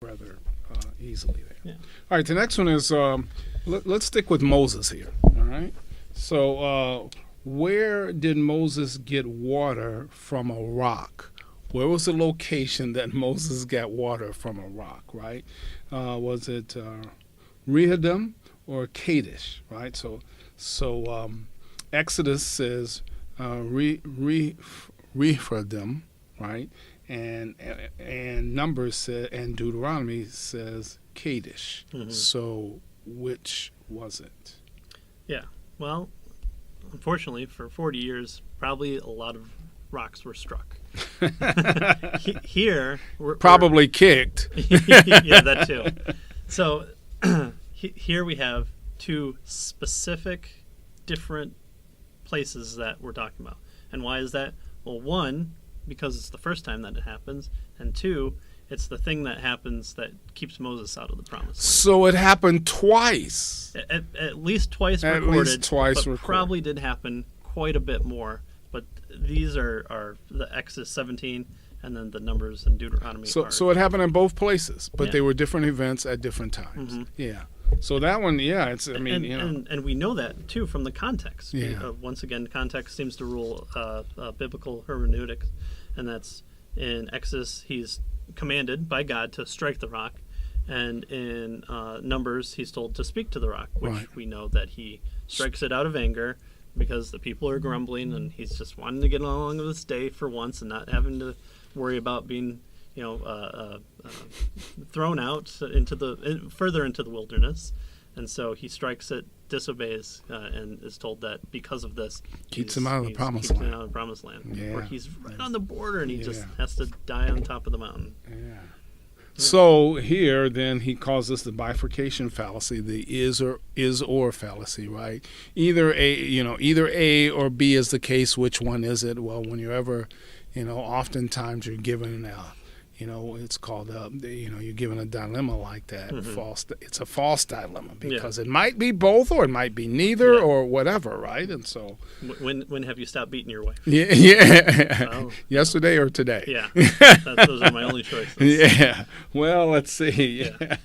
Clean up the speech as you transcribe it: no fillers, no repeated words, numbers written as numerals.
rather easily there. Yeah. All right, the next one is let's stick with Moses here. All right. So where did Moses get water from a rock? Where was the location that Moses got water from a rock? Right? Was it Rehoboam or Kadesh? Right. So Exodus says Rehoboam, right? And Numbers said, and Deuteronomy says Kadesh. Mm-hmm. So which was it? Yeah. Well, unfortunately, for 40 years, probably a lot of rocks were struck. Here, probably kicked. Yeah, that too. So here we have two specific, different places that we're talking about. And why is that? Well, one, because it's the first time that it happens, and two, it's the thing that happens that keeps Moses out of the promised land. So it happened twice. At least twice At recorded. least twice but recorded. Probably did happen quite a bit more. But these are the Exodus 17, and then the Numbers and Deuteronomy. So it happened in both places, but Yeah. they were different events at different times. Mm-hmm. Yeah. So that one, yeah, it's. I mean, and we know that too from the context. Yeah. Once again, context seems to rule biblical hermeneutics, and that's in Exodus. He's commanded by God to strike the rock, and in Numbers, he's told to speak to the rock, which Right. we know that he strikes it out of anger because the people are grumbling, and he's just wanting to get along with this day for once and not having to worry about being, thrown out further into the wilderness. And so he strikes it, disobeys, and is told that because of this, keeps him out of the promised keeps him land. out of the promised land. Yeah. Where he's right on the border, and he just Yeah. has to die on top of the mountain. Yeah. So here, then, he calls this the bifurcation fallacy, the is or fallacy, right? Either A or B is the case. Which one is it? Well, when you're ever, oftentimes you're given it's called you're given a dilemma like that. Mm-hmm. It's a false dilemma because it might be both or it might be neither or whatever, right? And so when have you stopped beating your wife? Yeah. Oh. Yesterday or today? Yeah, those are my only choices. Yeah. Well, let's see. Yeah.